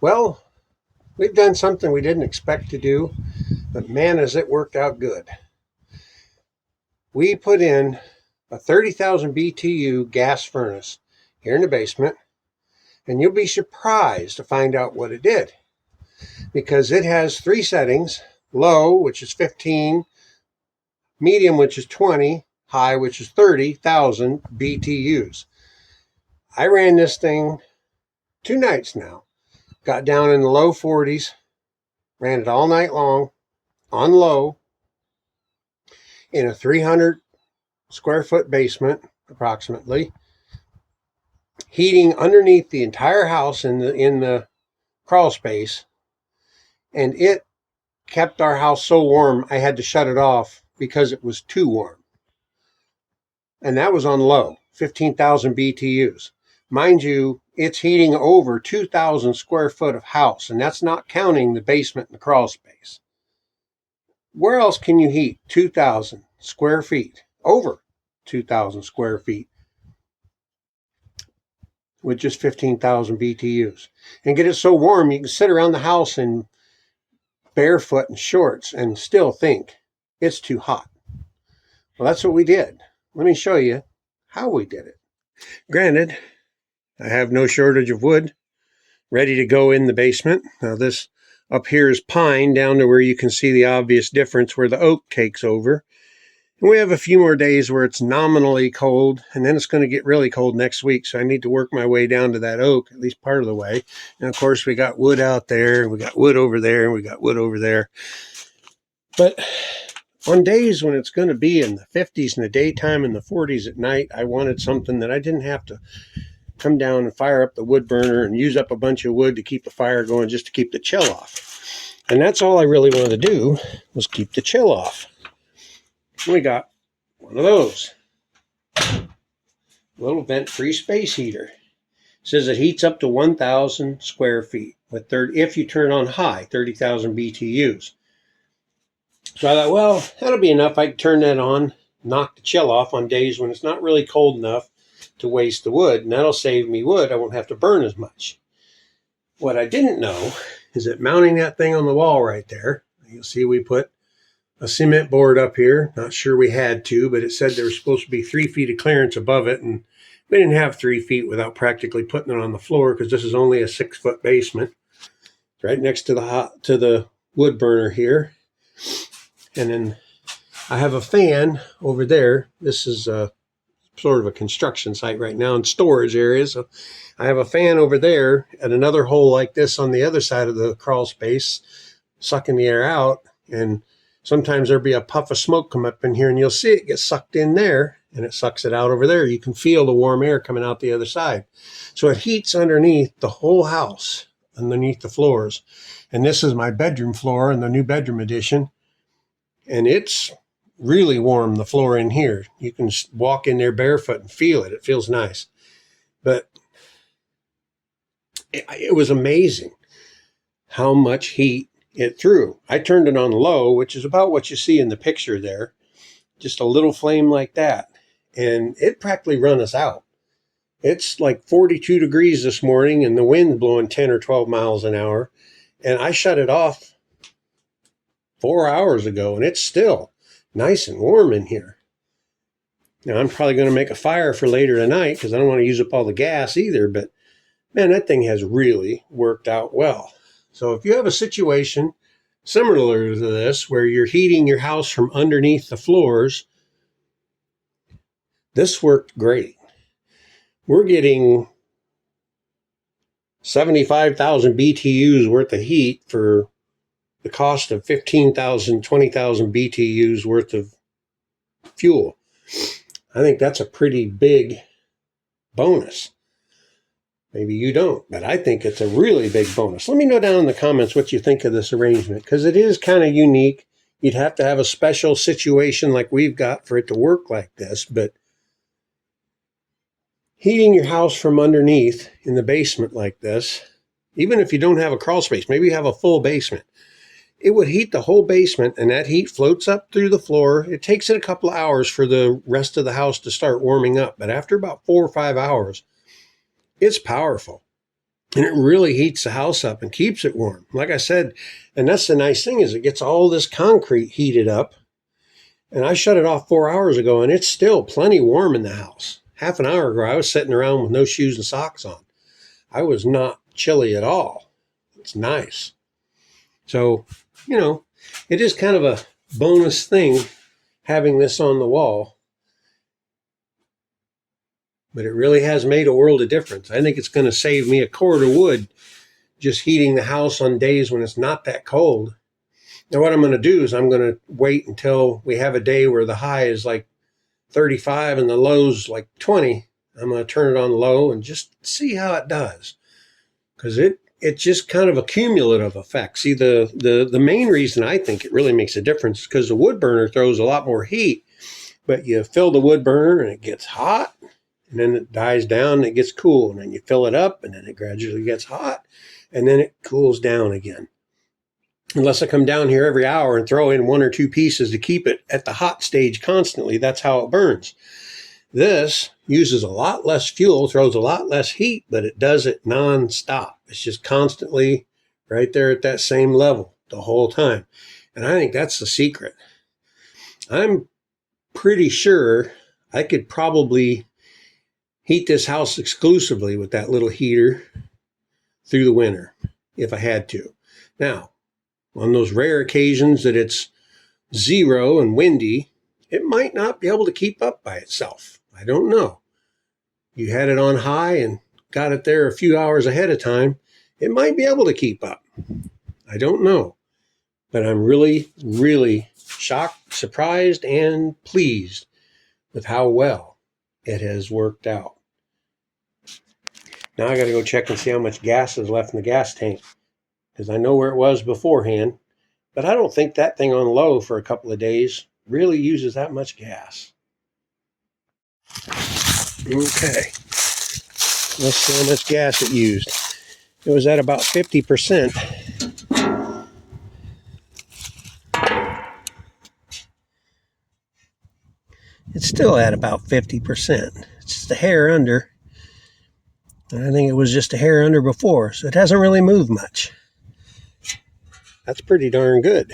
Well, we've done something we didn't expect to do, but man, has it worked out good. We put in a 30,000 BTU gas furnace here in the basement, and you'll be surprised to find out what it did because it has three settings: low, which is 15, medium, which is 20, high, which is 30,000 BTUs. I ran this thing 2 nights now, got down in the low 40s, ran it all night long on low in a 300 square foot basement, approximately, heating underneath the entire house in the crawl space, and it kept our house so warm I had to shut it off because it was too warm. And that was on low, 15,000 BTUs. Mind you, it's heating over 2,000 square foot of house, and that's not counting the basement and the crawl space. Where else can you heat 2,000 square feet, over 2,000 square feet, with just 15,000 BTUs? And get it so warm you can sit around the house in barefoot and shorts and still think it's too hot. Well, that's what we did. Let me show you how we did it. Granted, I have no shortage of wood ready to go in the basement. Now this up here is pine down to where you can see the obvious difference where the oak takes over. And we have a few more days where it's nominally cold, and then it's going to get really cold next week. So I need to work my way down to that oak, at least part of the way. And of course, we got wood out there, and we got wood over there, and we got wood over there. But on days when it's going to be in the 50s in the daytime and the 40s at night, I wanted something that I didn't have to come down and fire up the wood burner and use up a bunch of wood to keep the fire going just to keep the chill off. And that's all I really wanted to do, was keep the chill off. We got one of those, little vent-free space heater. It says it heats up to 1,000 square feet with if you turn on high, 30,000 BTUs. So I thought, well, that'll be enough. I can turn that on, knock the chill off on days when it's not really cold enough to waste the wood, and that'll save me wood. I won't have to burn as much. What I didn't know is that mounting that thing on the wall right there, you'll see we put a cement board up here. Not sure we had to, but it said there was supposed to be 3 feet of clearance above it, and we didn't have 3 feet without practically putting it on the floor because this is only a 6-foot basement. Right next to the wood burner here. And then I have a fan over there. This is sort of a construction site right now and storage area. So I have a fan over there at another hole like this on the other side of the crawl space, sucking the air out. And sometimes there'll be a puff of smoke come up in here, and you'll see it get sucked in there, and it sucks it out over there. You can feel the warm air coming out the other side. So it heats underneath the whole house, underneath the floors. And this is my bedroom floor in the new bedroom edition. And it's really warm, the floor in here. You can walk in there barefoot and feel it. It feels nice. But it was amazing how much heat it threw. I turned it on low, which is about what you see in the picture there. Just a little flame like that. And it practically run us out. It's like 42 degrees this morning, and the wind's blowing 10 or 12 miles an hour. And I shut it off 4 hours ago, and it's still nice and warm in here. Now, I'm probably going to make a fire for later tonight because I don't want to use up all the gas either, but man, that thing has really worked out well. So if you have a situation similar to this where you're heating your house from underneath the floors, this worked great. We're getting 75,000 BTUs worth of heat for the cost of 15,000, 20,000 BTUs worth of fuel. I think that's a pretty big bonus. Maybe you don't, but I think it's a really big bonus. Let me know down in the comments what you think of this arrangement, because it is kind of unique. You'd have to have a special situation like we've got for it to work like this, but heating your house from underneath in the basement like this, even if you don't have a crawl space, maybe you have a full basement, it would heat the whole basement, and that heat floats up through the floor. It takes it a couple of hours for the rest of the house to start warming up, but after about 4 or 5 hours, it's powerful. And it really heats the house up and keeps it warm. Like I said, and that's the nice thing is it gets all this concrete heated up. And I shut it off 4 hours ago, and it's still plenty warm in the house. Half an hour ago, I was sitting around with no shoes and socks on. I was not chilly at all. It's nice. So, it is kind of a bonus thing having this on the wall. But it really has made a world of difference. I think it's going to save me a cord of wood just heating the house on days when it's not that cold. Now, what I'm going to do is I'm going to wait until we have a day where the high is like 35 and the low's like 20. I'm going to turn it on low and just see how it does. Because it's just kind of a cumulative effect. See, the main reason I think it really makes a difference is because the wood burner throws a lot more heat. But you fill the wood burner and it gets hot. And then it dies down and it gets cool. And then you fill it up and then it gradually gets hot. And then it cools down again. Unless I come down here every hour and throw in 1 or 2 pieces to keep it at the hot stage constantly. That's how it burns. This uses a lot less fuel, throws a lot less heat, but it does it nonstop. It's just constantly right there at that same level the whole time. And I think that's the secret. I'm pretty sure I could probably heat this house exclusively with that little heater through the winter if I had to. Now, on those rare occasions that it's 0 and windy, it might not be able to keep up by itself. I don't know. You had it on high and got it there a few hours ahead of time, it might be able to keep up. I don't know. But I'm really, really shocked, surprised, and pleased with how well it has worked out. Now I got to go check and see how much gas is left in the gas tank, because I know where it was beforehand, but I don't think that thing on low for a couple of days really uses that much gas. Okay, let's see how much gas it used. It was at about 50%. It's still at about 50%. It's just a hair under. And I think it was just a hair under before, so it hasn't really moved much. That's pretty darn good.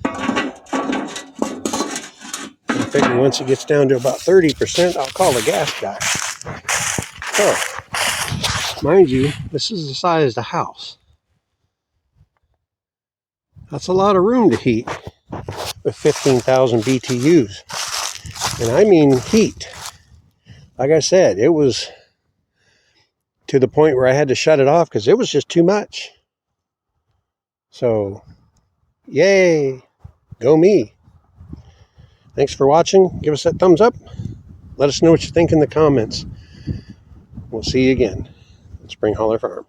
I figure once it gets down to about 30%, I'll call the gas guy. So, mind you, this is the size of the house. That's a lot of room to heat with 15,000 BTUs. And I mean heat. Like I said, it was to the point where I had to shut it off because it was just too much. So, yay, go me. Thanks for watching. Give us that thumbs up. Let us know what you think in the comments. We'll see you again at Spring Holler Farm.